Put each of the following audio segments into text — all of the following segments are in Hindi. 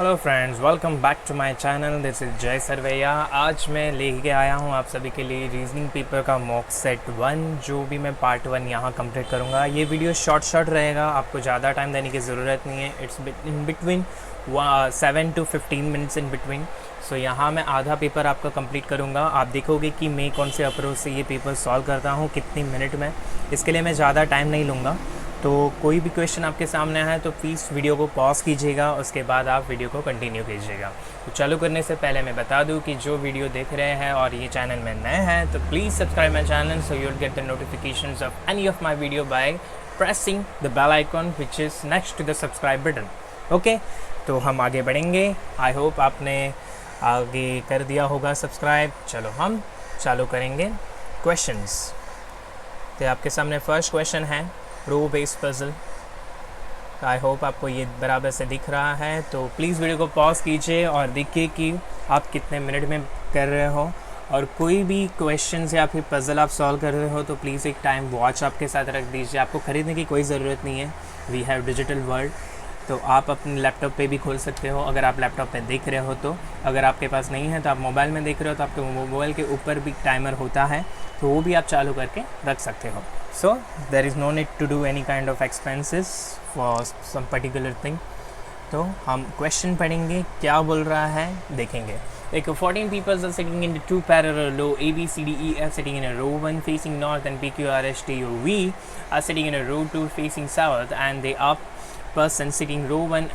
Hello friends, welcome back to my channel. This is Jay Sarvaiya. आज मैं लेके आया हूँ आप सभी के लिए रीजनिंग पेपर का मॉक सेट 1, जो भी मैं पार्ट 1 यहाँ कंप्लीट करूँगा। ये वीडियो शॉर्ट रहेगा, आपको ज़्यादा टाइम देने की ज़रूरत नहीं है। It's in between 7 to 15 minutes in between. So यहाँ मैं आधा पेपर आपका कंप्लीट करूँगा। आप देखोगे कि मैं कौन से अप्रोच से ये पेपर सॉल्व करता हूँ, कितनी मिनट में। इसके लिए मैं ज़्यादा टाइम नहीं लूँगा। तो कोई भी क्वेश्चन आपके सामने है तो प्लीज़ वीडियो को पॉज कीजिएगा, उसके बाद आप वीडियो को कंटिन्यू कीजिएगा। तो चालू करने से पहले मैं बता दूं कि जो वीडियो देख रहे हैं और ये चैनल में नए हैं तो please subscribe my channel so you will get the notifications of any of my video by pressing the bell icon which is next to the subscribe button. Okay, तो हम आगे बढ़ेंगे। आई होप आपने आगे कर दिया होगा सब्सक्राइब। चलो हम चालू करेंगे क्वेश्चंस। तो आपके सामने फर्स्ट क्वेश्चन है रो बेस्ड पजल। आई होप आपको ये बराबर से दिख रहा है, तो प्लीज़ वीडियो को पॉज कीजिए और देखिए कि आप कितने मिनट में कर रहे हो। और कोई भी क्वेश्चन या फिर पजल आप सॉल्व कर रहे हो तो प्लीज़ एक टाइम वॉच आपके साथ रख दीजिए। आपको ख़रीदने की कोई ज़रूरत नहीं है। वी हैव डिजिटल वर्ल्ड, तो आप अपने लैपटॉप पे भी खोल सकते हो अगर आप लैपटॉप पे देख रहे हो तो। अगर आपके पास नहीं है तो आप मोबाइल में देख रहे हो तो आपके मोबाइल के ऊपर भी टाइमर होता है, तो वो भी आप चालू करके रख सकते हो। So there is no need to do any kind of expenses for some particular thing. तो हम क्वेश्चन पढ़ेंगे, क्या बोल रहा है देखेंगे। Like 14 people are sitting in the two parallel row A, B, C, D, E are sitting in a row 1 facing north and P, Q, R, S, T, U, V are sitting in a row 2 facing south and they are person sitting row 1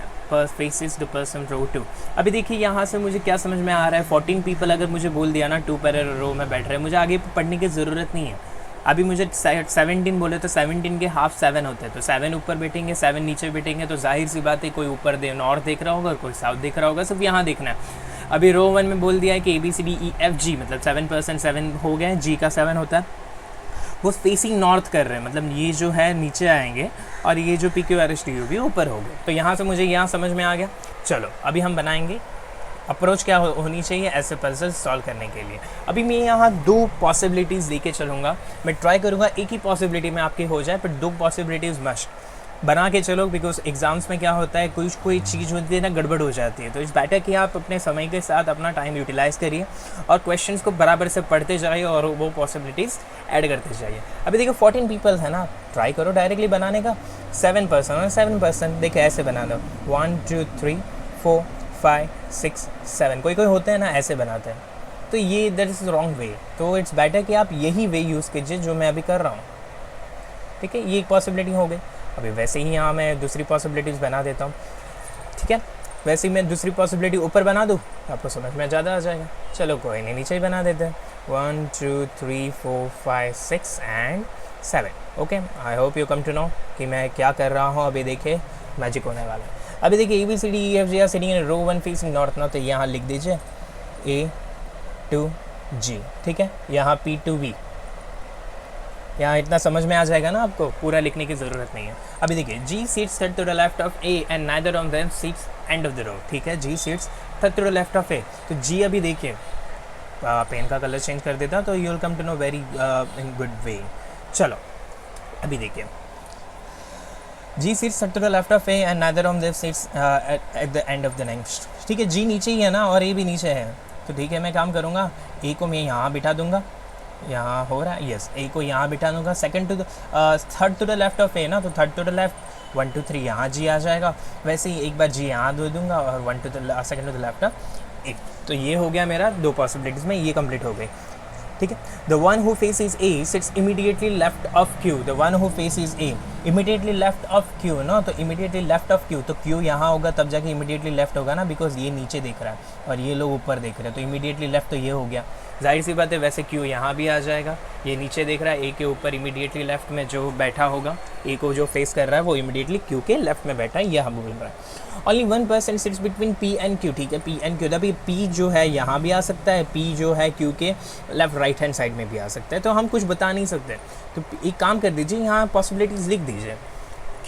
faces the person row 2। अभी देखिए यहाँ से मुझे क्या समझ में आ रहा है। 14 people अगर मुझे बोल दिया ना 2 पैरेलल रो में बैठ रहे हैं, मुझे आगे पढ़ने की ज़रूरत नहीं है। अभी मुझे 17 बोले तो 17 के हाफ 7 होते हैं, तो 7 ऊपर बैठेंगे 7 नीचे बैठेंगे, तो जाहिर सी बात है कोई ऊपर नॉर्थ देख रहा होगा, कोई साउथ देख रहा होगा, सिर्फ यहाँ देखना है। अभी रो 1 में बोल दिया है कि ABCDEFG मतलब 7% 7 हो गए, G का 7 होता है, वो फेसिंग नॉर्थ कर रहे हैं, मतलब ये जो है नीचे आएंगे और ये जो PQRSTU भी ऊपर हो गए। तो यहाँ से मुझे यहाँ समझ में आ गया। चलो अभी हम बनाएंगे अप्रोच क्या होनी चाहिए ऐसे पजल सॉल्व करने के लिए। अभी मैं यहाँ 2 पॉसिबिलिटीज़ लेके चलूँगा। मैं ट्राई करूँगा एक ही पॉसिबिलिटी में आपकी हो जाए, पर 2 पॉसिबिलिटीज़ मस्ट बना के चलो, बिकॉज एग्ज़ाम्स में क्या होता है कोई चीज़ होती है ना, गड़बड़ हो जाती है। तो इस बेटर कि आप अपने समय के साथ अपना टाइम यूटिलाइज़ करिए और क्वेश्चंस को बराबर से पढ़ते जाइए और वो पॉसिबिलिटीज़ ऐड करते जाइए। अभी देखो 14 पीपल है ना, ट्राई करो डायरेक्टली बनाने का। 7% और 7% देखिए ऐसे बना दो 1 2 3 4 5 6 7। कोई होते हैं ना ऐसे बनाते हैं, तो ये दैट इज़ रॉन्ग वे। तो इट्स बेटर कि आप यही वे यूज़ कीजिए जो मैं अभी कर रहा हूँ। ठीक है, ये एक पॉसिबिलिटी हो गई। अभी वैसे ही यहाँ मैं दूसरी पॉसिबिलिटीज़ बना देता हूँ। ठीक है, वैसे ही मैं दूसरी पॉसिबिलिटी ऊपर बना दूँ, आपको समझ में ज़्यादा आ जाएगा। चलो कोई नहीं, नीचे ही बना देते हैं 1 2 3 4 5 6 and 7। Okay, I hope you come to know कि मैं क्या कर रहा हूँ। अभी देखिए मैजिक होने वाला है। अभी देखिए ABCDEFG are sitting in row 1 facing north ना, तो यहाँ लिख दीजिए A to G। ठीक है, यहाँ P to V। यहाँ इतना समझ में आ जाएगा ना, आपको पूरा लिखने की ज़रूरत नहीं है। अभी देखिए G seats third to the left of A and neither of them seats end of the row. ठीक है, G seats third to the left of A। तो G अभी देखिए पेन का कलर चेंज कर देता तो you will come to know very in good way. चलो अभी देखिए G seats third to the left of A and neither of them seats at the end of the next. ठीक है, G नीचे ही है ना और A भी नीचे है, तो ठीक है मैं काम करूँगा A को मैं यहाँ बिठा दूँगा, यहाँ हो रहा है यस, A को यहाँ बिठा दूँगा। Third to the left of A ना, तो थर्ड टू द लेफ्ट 1 2 3 यहाँ G आ जाएगा। वैसे ही एक बार G यहाँ दे दूँगा और 1 to the second to the left of A। तो ये हो गया मेरा 2 पॉसिबिलिटीज़ में, ये कंप्लीट हो गई। ठीक है, the one who faces A sits immediately left of Q। The one who faces A immediately left of Q ना, तो इमीडिएटली लेफ्ट ऑफ Q, तो Q यहाँ होगा तब जाके इमीडिएटली लेफ्ट होगा ना, बिकॉज ये नीचे देख रहा है और ये लोग ऊपर देख रहे हैं, तो इमीडिएटली लेफ्ट तो ये हो गया। जाहिर सी बात है वैसे Q यहाँ भी आ जाएगा, ये नीचे देख रहा है A के ऊपर, इमीडिएटली लेफ्ट में जो बैठा होगा A को जो फेस कर रहा है वो इमीडिएटली Q के लेफ्ट में बैठा है, यह हम बोल रहा है। Only 1% sits between P and Q। ठीक है, P एंड Q, अभी P जो है यहाँ भी आ सकता है, P जो है Q के लेफ्ट राइट हैंड साइड में भी आ सकता है, तो हम कुछ बता नहीं सकते। तो एक काम कर दीजिए, यहाँ पॉसिबिलिटीज़ लिख दीजिए,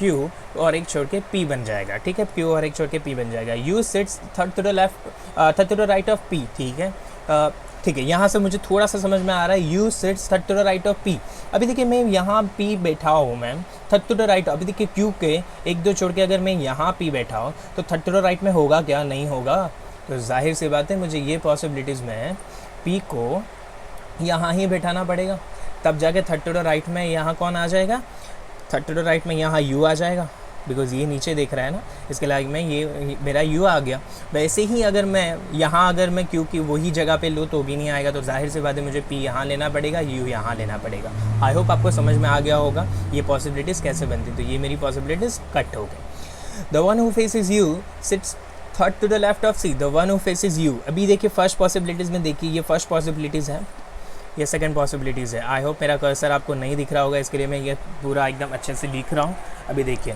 Q और एक छोड़ के P बन जाएगा। ठीक है, Q और एक छोड़ के P बन जाएगा। U sits third to the left third to the right of P। ठीक है, ठीक है, यहाँ से मुझे थोड़ा सा समझ में आ रहा है, U sits third to the right of P. अभी देखिए मैं यहाँ पी बैठा हूँ ma'am, third to the right. अभी देखिए क्यू के एक दो छोड़ के अगर मैं यहाँ पी बैठा हूँ तो थर्ड टू द राइट में होगा क्या? नहीं होगा। तो जाहिर सी बात है मुझे ये पॉसिबिलिटीज़ में पी को यहाँ ही बैठाना पड़ेगा, तब जाके थर्ड टू द राइट में यहाँ कौन आ जाएगा? थर्ड टू द राइट में यहाँ यू आ जाएगा, बिकॉज ये नीचे देख रहा है ना, इसके लाइक में ये मेरा यू आ गया। वैसे ही अगर मैं यहाँ अगर मैं क्यू की वही जगह पे लूँ तो भी नहीं आएगा, तो जाहिर सी बात है मुझे पी यहाँ लेना पड़ेगा, यू यहाँ लेना पड़ेगा। आई होप आपको समझ में आ गया होगा ये पॉसिबिलिटीज़ कैसे बनती। तो ये मेरी पॉसिबिलिटीज़ कट हो गई। The one who faces U sits third to the left of C, the one who faces U. अभी देखिए फर्स्ट पॉसिबिलिटीज़ में देखिए, ये फर्स्ट पॉसिबिलिटीज़ है, ये सेकंड पॉसिबिलिटीज़ है। आई होप मेरा कर्सर आपको नहीं दिख रहा होगा, इसके लिए मैं ये पूरा एकदम अच्छे से लिख रहा हूँ। अभी देखिए,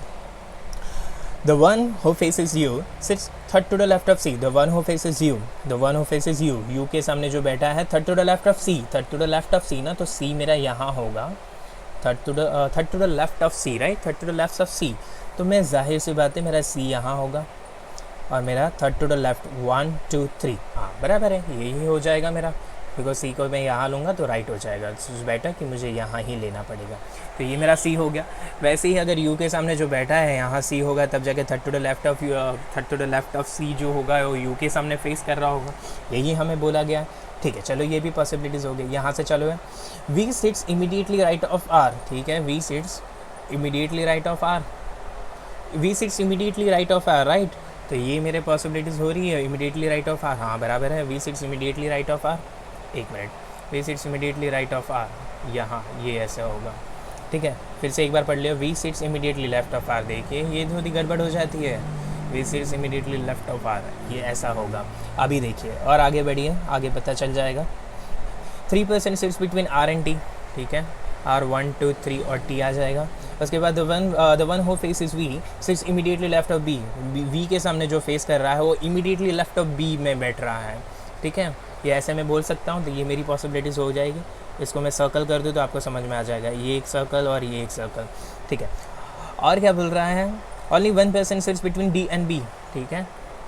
the one who faces U sits third to the left of C, the one who faces U, the one who faces U, U के सामने जो बैठा है third to the left of C, third to the left of C ना, तो सी मेरा यहाँ होगा, third to the left of C, right, third to the left of C. तो मैं जाहिर सी बात है मेरा सी यहाँ होगा और मेरा थर्ड टू द लेफ्ट 1 2 3, हाँ बराबर है, यही हो जाएगा मेरा, बिकॉज सी को मैं यहाँ लूँगा तो राइट हो जाएगा। इट्स बेटर कि मुझे यहाँ ही लेना पड़ेगा। तो ये मेरा सी हो गया। वैसे ही अगर यू के सामने जो बैठा है यहाँ सी होगा, तब जाके third to the left of C जो होगा वो यू के सामने फेस कर रहा होगा, यही हमें बोला गया। ठीक है, चलो ये भी पॉसिबिलिटीज़ हो गई। यहाँ से चलो है V sits immediately right of R, ठीक है, V sits immediately right of R, V sits immediately right of R, right. तो ये मेरे पॉसिबिलिटीज़ हो रही है, इमीडिएटली राइट ऑफ आर, हाँ बराबर है, V sits immediately right of R. एक minute, V sits immediately right of R, यहाँ ये ऐसा होगा, ठीक है। फिर से एक बार पढ़ लियो, V sits immediately left of R. देखिए ये थोड़ी गड़बड़ हो जाती है, V sits immediately left of R, ये ऐसा होगा। अभी देखिए और आगे बढ़िए, आगे पता चल जाएगा। 3% sits between R and T, ठीक है, आर 1 2 3 और टी आ जाएगा। उसके बाद the one who faces V sits immediately left of B, V के सामने जो फेस कर रहा है वो इमीडिएटली लेफ्ट ऑफ बी में बैठ रहा है, ठीक है, ये ऐसे मैं बोल सकता हूँ। तो ये मेरी पॉसिबिलिटीज़ हो जाएगी। इसको मैं सर्कल कर दूँ तो आपको समझ में आ जाएगा, ये एक सर्कल और ये एक सर्कल, ठीक है। और क्या बोल रहा है, only 1% sits between D and B, ठीक है,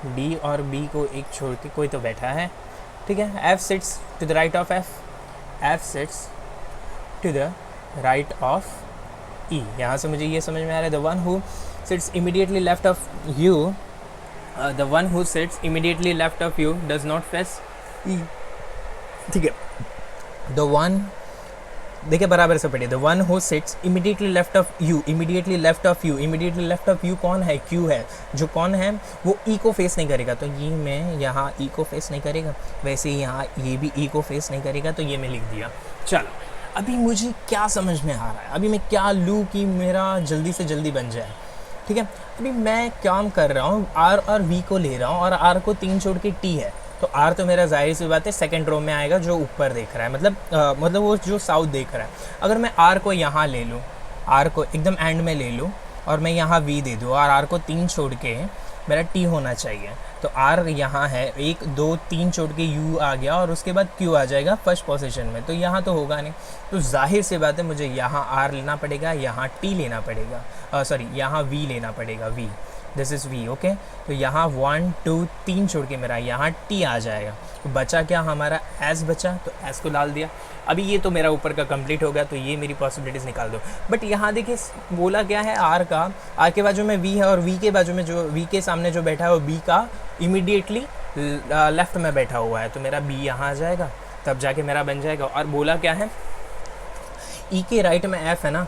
डी और बी को एक छोड़ के कोई तो बैठा है, ठीक है। F sits to the right of F, F sits to the right of E. यहाँ से मुझे ये समझ में आ रहा है, the one who sits immediately left of U, the one who sits immediately left of U does not face E, ठीक है। द वन, देखिए बराबर से पढ़िए, the one who sits immediately left of U, immediately left of U, immediately left of you कौन है? क्यू है, जो कौन है वो ई को फेस नहीं करेगा, तो ये मैं यहाँ ई को फेस नहीं करेगा, वैसे ही यहाँ ये भी ई को फेस नहीं करेगा, तो ये मैं लिख दिया। चलो अभी मुझे क्या समझ में आ रहा है, अभी मैं क्या लूँ कि मेरा जल्दी से जल्दी बन जाए, ठीक है। अभी मैं काम कर रहा हूँ, आर और वी को ले रहा हूँ और आर को 3 छोड़ के टी है, तो आर तो मेरा जाहिर सी बात है सेकंड रो में आएगा, जो ऊपर देख रहा है, मतलब वो जो साउथ देख रहा है। अगर मैं आर को यहाँ ले लूँ, आर को एकदम एंड में ले लूँ और मैं यहाँ वी दे दूँ और आर को 3 छोड़ के मेरा टी होना चाहिए, तो आर यहाँ है, 1 2 3 छोड़ के यू आ गया और उसके बाद क्यू आ जाएगा फर्स्ट पोजीशन में, तो यहाँ तो होगा नहीं। तो जाहिर सी बात है मुझे यहाँ आर लेना पड़ेगा, यहाँ टी लेना पड़ेगा, सॉरी यहाँ वी लेना पड़ेगा, V, this is V, okay. तो यहाँ 1 2 3 छोड़ के मेरा यहाँ टी आ जाएगा, तो बचा क्या हमारा, एस बचा, तो एस को डाल दिया। अभी ये तो मेरा ऊपर का कंप्लीट हो गया, तो ये मेरी पॉसिबिलिटीज़ निकाल दो। बट यहाँ देखिए बोला क्या है, आर का, आर के बाजू में वी है और वी के बाजू में जो वी के सामने जो बैठा है वो बी का इमीडिएटली लेफ्ट में बैठा हुआ है, तो मेरा बी यहाँ आ जाएगा, तब जाके मेरा बन जाएगा। और बोला क्या है, ई के राइट में एफ है ना,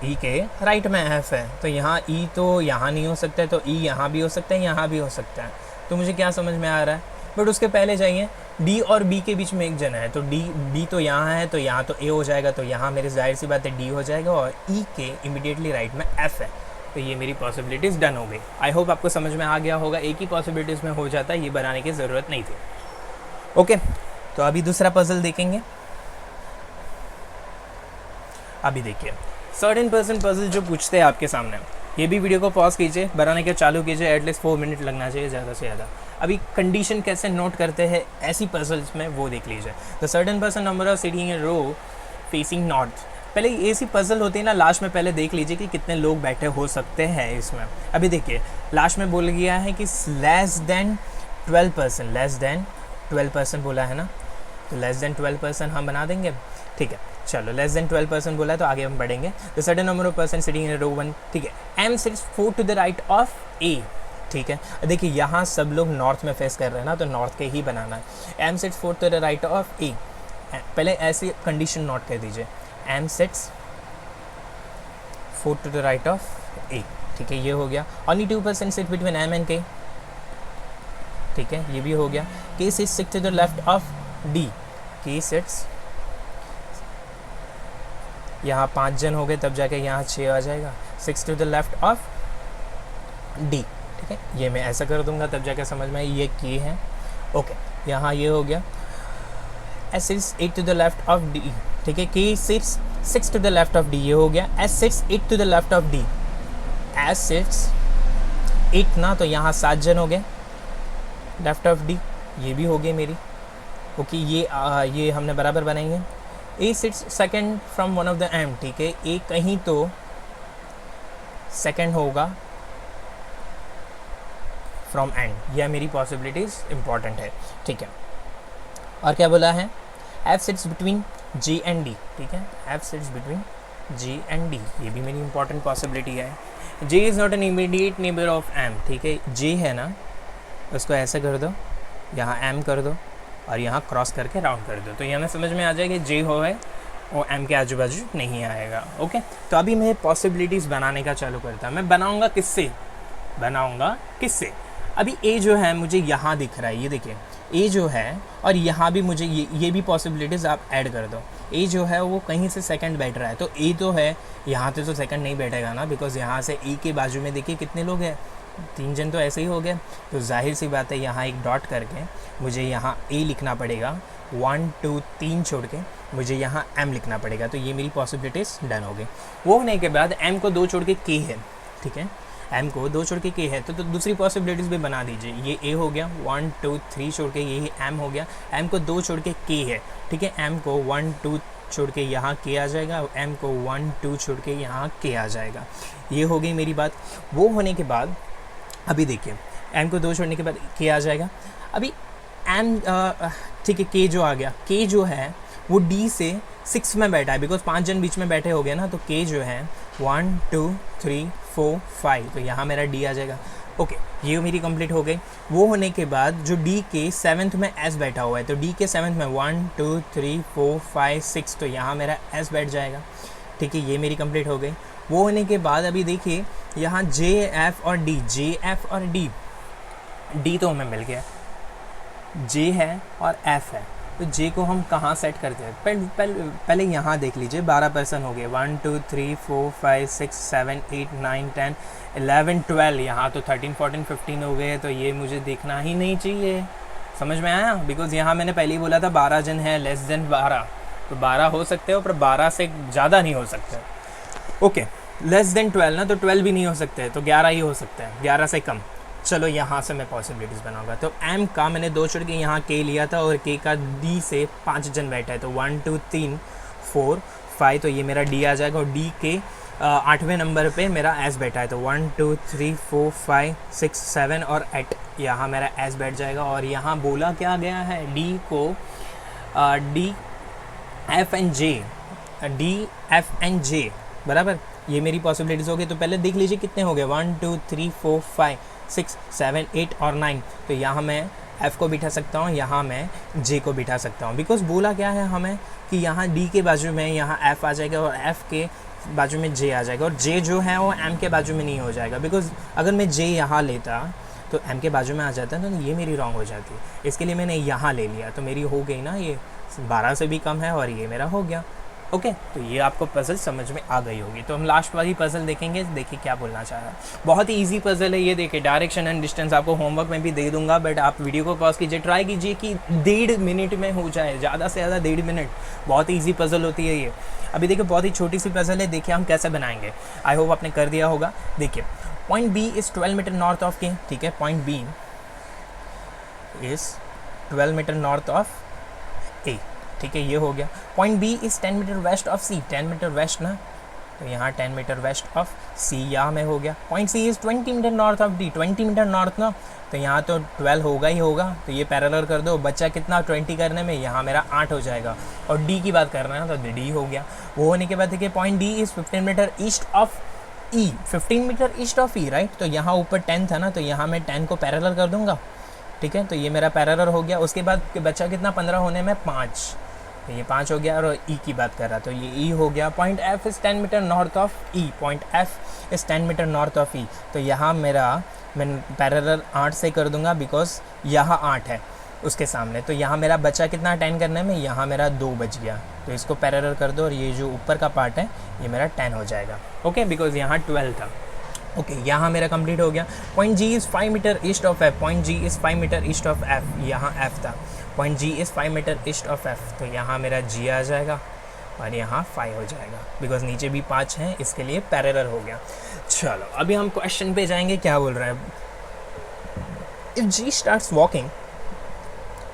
ई के राइट में एफ है, तो यहाँ ई तो यहाँ नहीं हो सकता है, तो ई यहाँ भी हो सकता है, यहाँ भी हो सकता है। तो मुझे क्या समझ में आ रहा है, बट उसके पहले चाहिए डी और बी के बीच में एक जन है, तो बी तो यहाँ है, तो यहाँ तो ए हो जाएगा, तो यहाँ मेरी जाहिर सी बात है डी हो जाएगा, और ई के इमीडिएटली राइट में एफ है, तो ये मेरी पॉसिबिलिटीज़ डन हो गई। आई होप आपको समझ में आ गया होगा, एक ही पॉसिबिलिटीज़ में हो जाता है, ये बनाने की ज़रूरत नहीं थी। ओके, तो अभी दूसरा पजल देखेंगे। अभी देखिए सर्टेन पर्सन पजल जो पूछते हैं आपके सामने, ये भी वीडियो को पॉज कीजिए, बनाने के चालू कीजिए, एटलीस्ट 4 मिनट लगना चाहिए ज़्यादा से ज़्यादा। अभी कंडीशन कैसे नोट करते हैं ऐसी पजल्स में, वो देख लीजिए। The certain person number of sitting in row facing north, पहले ऐसी पजल होती है ना, लास्ट में पहले देख लीजिए कि कितने लोग बैठे हो सकते हैं इसमें। अभी देखिए लास्ट में बोल गया है कि लेस देन 12%, लेस देन 12% बोला है ना, तो लेस देन 12% हम बना देंगे, ठीक है। चलो लेस देन 12% बोला है तो आगे हम बढ़ेंगे। The sudden number of person sitting in row 1, ठीक है। M sits 4 to the right of A, ठीक है। देखिए यहाँ सब लोग नॉर्थ में फेस कर रहे हैं ना, तो नॉर्थ के ही बनाना है। M sits 4 to the right of A, पहले ऐसी कंडीशन नोट कर दीजिए, M sits 4 to the right of A, ठीक है, ये हो गया। Only 2% sit between M and K, ठीक है, ये भी हो गया। K sits 6 to the left of D, K sits, यहाँ 5 जन हो गए तब जाके यहाँ 6 आ जाएगा। 6 to the left of D, ठीक है, ये मैं ऐसा कर दूंगा तब जाके समझ में ये के है, ओके। यहाँ ये हो गया। S sits 8 to the left of D, ठीक है। K sits 6 to the left of D, ये हो गया। S sits 8 to the left of D, S sits 8 ना, तो यहाँ 7 जन हो गए लेफ्ट ऑफ डी, ये भी हो गई मेरी, ओके। ये हमने बराबर बनाई है। A sits second from one of the M, ठीक है, ए कहीं तो सेकेंड होगा फ्रॉम एंड, यह मेरी पॉसिबिलिटीज इंपॉर्टेंट है, ठीक है। और क्या बोला है, F sits between G and D, ठीक है, F sits between G and D, ये भी मेरी इंपॉर्टेंट पॉसिबिलिटी है। J is not an immediate neighbour of M, ठीक है, जे है ना, उसको ऐसे कर दो, यहाँ एम कर दो और यहाँ क्रॉस करके राउंड कर दो, तो ये हमें समझ में आ जाएगा जे हो है वो एम के आजू बाजू नहीं आएगा, ओके। तो अभी मैं पॉसिबिलिटीज़ बनाने का चालू करता हूँ। मैं बनाऊँगा किससे, अभी ए जो है मुझे यहाँ दिख रहा है, ये देखिए ए जो है, और यहाँ भी मुझे ये भी पॉसिबिलिटीज़ आप ऐड कर दो। ए जो है वो कहीं से सेकंड बैठ रहा है, तो ए तो है यहाँ पे, तो सेकंड नहीं बैठेगा ना, बिकॉज यहाँ से ए के बाजू में देखिए कितने लोग हैं, 3 जन तो ऐसे ही हो गए। तो जाहिर सी बात है यहाँ एक डॉट करके मुझे यहाँ ए लिखना पड़ेगा, 1 2 3 छोड़ के मुझे यहाँ एम लिखना पड़ेगा, तो ये मेरी पॉसिबिलिटीज़ डन हो गई। वो होने के बाद एम को 2 छोड़ के के है, ठीक है, एम को 2 छोड़ के के है, तो दूसरी पॉसिबिलिटीज़ भी बना दीजिए। ये ए हो गया, 1 2 3 छोड़ के ये एम हो गया, एम को 2 छोड़ के के है, ठीक है, एम को 1 2 छोड़ के यहाँ के आ जाएगा, एम को 1 2 छोड़ के यहाँ के आ जाएगा, ये हो गई मेरी बात। वो होने के बाद अभी देखिए एम को 2 छोड़ने के बाद के आ जाएगा। अभी एम, ठीक है, के जो आ गया, के जो है वो डी से 6 में बैठा है, बिकॉज 5 जन बीच में बैठे हो गए ना, तो के जो है 1 2 3 4 5, तो यहाँ मेरा डी आ जाएगा, ओके। ये मेरी कंप्लीट हो गई। वो होने के बाद जो डी के 7th में एस बैठा हुआ है, तो डी के 7th में 1 2 3 4 5 6, तो यहाँ मेरा एस बैठ जाएगा, ठीक है, ये मेरी कंप्लीट हो गई। वो होने के बाद अभी देखिए यहाँ जे एफ और डी, जे एफ और डी तो हमें मिल गया, जे है और एफ है, तो जे को हम कहाँ सेट करते हैं, पहले यहाँ देख लीजिए 12% हो गए, 1 2 3 4 5 6 7 8 9 10 11 12, यहाँ तो 13 14 15 हो गए, तो ये मुझे देखना ही नहीं चाहिए, समझ में आया, बिकॉज यहाँ मैंने पहले ही बोला था 12 जन है, लेस देन 12, तो 12 हो सकते हो पर 12 से ज़्यादा नहीं हो सकते, ओके। लेस देन 12 ना, तो 12 भी नहीं हो सकते, तो 11 ही हो सकते हैं, 11 से कम। चलो यहाँ से मैं पॉसिबिलिटीज़ बनाऊंगा, तो एम का मैंने 2 छोड़ के यहाँ के लिया था, और के का डी से 5 जन बैठा है, तो 1 2 3 4 5, तो ये मेरा डी आ जाएगा, और डी के 8वें नंबर पे मेरा एस बैठा है, तो 1 2 3 4 5 6 7 और 8, यहाँ मेरा एस बैठ जाएगा। और यहाँ बोला क्या गया है, डी को D F and J, D F and J बराबर, ये मेरी पॉसिबिलिटीज़ हो गई। तो पहले देख लीजिए कितने हो गए, 1 2 3 4 5 6 7 8 और 9, तो यहाँ मैं एफ़ को बिठा सकता हूँ, यहाँ मैं जे को बिठा सकता हूँ, बिकॉज बोला क्या है हमें कि यहाँ डी के बाजू में यहाँ एफ़ आ जाएगा और एफ़ के बाजू में जे आ जाएगा, और जे जो है वो एम के बाजू में नहीं हो जाएगा, बिकॉज अगर मैं जे यहाँ लेता तो एम के बाजू में आ जाता है, तो ये मेरी रॉन्ग हो जाती है, इसके लिए मैंने यहाँ ले लिया, तो मेरी हो गई ना ये 12 से भी कम है, और ये मेरा हो गया, ओके। तो ये आपको पज़ल समझ में आ गई होगी। तो हम लास्ट वाली पज़ल देखेंगे, देखिए क्या बोलना चाह रहा है। बहुत ही इजी पज़ल है ये, देखिए डायरेक्शन एंड डिस्टेंस आपको होमवर्क में भी दे दूंगा, बट आप वीडियो को पॉज कीजिए, ट्राई कीजिए कि 1.5 मिनट में हो जाए, ज़्यादा से ज़्यादा 1.5 मिनट, बहुत ही ईजी पज़ल होती है ये। अभी देखिए बहुत ही छोटी सी पज़ल है, देखिए हम कैसे बनाएंगे, आई होप आपने कर दिया होगा। देखिए point B is 12 metre north of K, ठीक है, point B is 12 metre north of A, ठीक है, ये हो गया। Point B is 10 metre west of C, 10 metre west ना, तो यहाँ 10 मीटर वेस्ट ऑफ सी यहाँ में हो गया। Point C is 20 metre north of D, 20 metre north ना, तो यहाँ तो 12 होगा ही होगा, तो ये पैरेलल कर दो, बच्चा कितना 20 करने में, यहाँ मेरा 8 हो जाएगा। और डी की बात कर रहे हैं तो डी हो गया। वो होने के बाद देखिए point D is 15 metre east of E, 15 metre east of E, right. तो यहाँ ऊपर 10 था ना, तो यहाँ मैं 10 को पैरेलल कर दूंगा, ठीक है। तो ये मेरा पैरेलल हो गया। उसके बाद बच्चा कितना 15 होने में 5, तो ये 5 हो गया। और ई की बात कर रहा तो ये ई हो गया। Point F is 10 metre north of E, point F is 10 metre north of E. तो यहाँ मेरा मैं पैरेलल 8 से कर दूंगा बिकॉज यहाँ 8 है उसके सामने। तो यहाँ मेरा बचा कितना 10 करने में, यहाँ मेरा 2 बच गया। तो इसको पैरेलल कर दो और ये जो ऊपर का पार्ट है ये मेरा 10 हो जाएगा, ओके, बिकॉज यहाँ 12 था। ओके यहाँ मेरा कंप्लीट हो गया। Point G is 5 metre east of F, point G is 5 metre east of F, यहाँ एफ था। Point G is 5 metre east of F, तो यहाँ मेरा जी आ जाएगा और यहाँ 5 हो जाएगा बिकॉज नीचे भी 5 हैं, इसके लिए पैरेलल हो गया। चलो अभी हम क्वेश्चन पे जाएंगे। क्या बोल रहा है, if G starts walking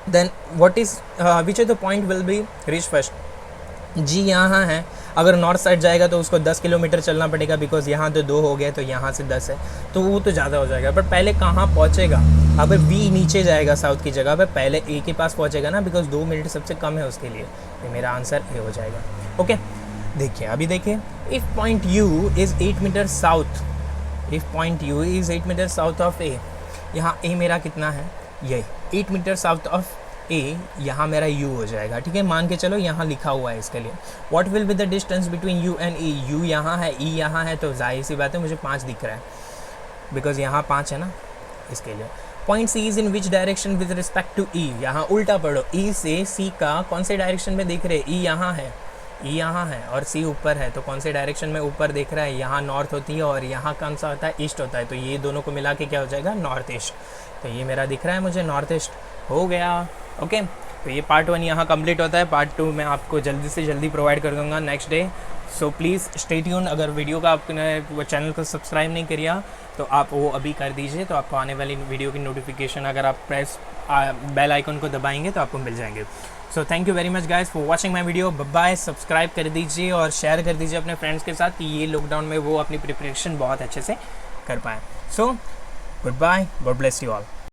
then what is which of the point will be reach first. G यहाँ है, अगर नॉर्थ साइड जाएगा तो उसको 10 किलोमीटर चलना पड़ेगा बिकॉज यहाँ तो 2 हो गया, तो यहाँ से 10 है, तो वो तो ज़्यादा हो जाएगा। बट पहले कहाँ पहुँचेगा, अगर वी नीचे जाएगा साउथ की जगह पे, पहले ए के पास पहुँचेगा ना, बिकॉज 2 मिनट सबसे कम है उसके लिए। तो मेरा आंसर ए हो जाएगा, ओके। देखिए अभी देखिए, if point U is 8 metre south, if point U is 8 metre south of A, यहाँ ए मेरा कितना है, ये 8 मीटर साउथ ऑफ ए, यहाँ मेरा u हो जाएगा, ठीक है। मान के चलो यहाँ लिखा हुआ है इसके लिए। What will be the distance between u and e, u यहाँ है, e यहाँ है, तो जाहिर सी बात है मुझे 5 दिख रहा है बिकॉज यहाँ 5 है ना, इसके लिए। Point C is in which direction with respect to e, यहाँ उल्टा पढ़ो, e से c का कौन से डायरेक्शन में देख रहे, e यहाँ है, e यहाँ है और c ऊपर है, तो कौन से डायरेक्शन में ऊपर देख रहा है, यहाँ नॉर्थ होती है और यहाँ कौन सा होता है, ईस्ट होता है, तो ये दोनों को मिला के क्या हो जाएगा, नॉर्थ ईस्ट। तो ये मेरा दिख रहा है मुझे नॉर्थ ईस्ट हो गया, ओके। तो ये पार्ट 1 यहाँ कंप्लीट होता है। पार्ट 2 मैं आपको जल्दी से जल्दी प्रोवाइड कर दूंगा next day. So please stay tune. अगर वीडियो का आपने वो चैनल को सब्सक्राइब नहीं किया तो आप वो अभी कर दीजिए, तो आपको आने वाली वीडियो की नोटिफिकेशन अगर आप प्रेस बेल आइकन को दबाएंगे तो आपको मिल जाएंगे। So thank you very much guys for watching my video. Bye. Subscribe कर दीजिए और शेयर कर दीजिए अपने फ्रेंड्स के साथ कि ये लॉकडाउन में वो अपनी प्रिपरेशन बहुत अच्छे से कर पाएँ। So goodbye, God bless you all.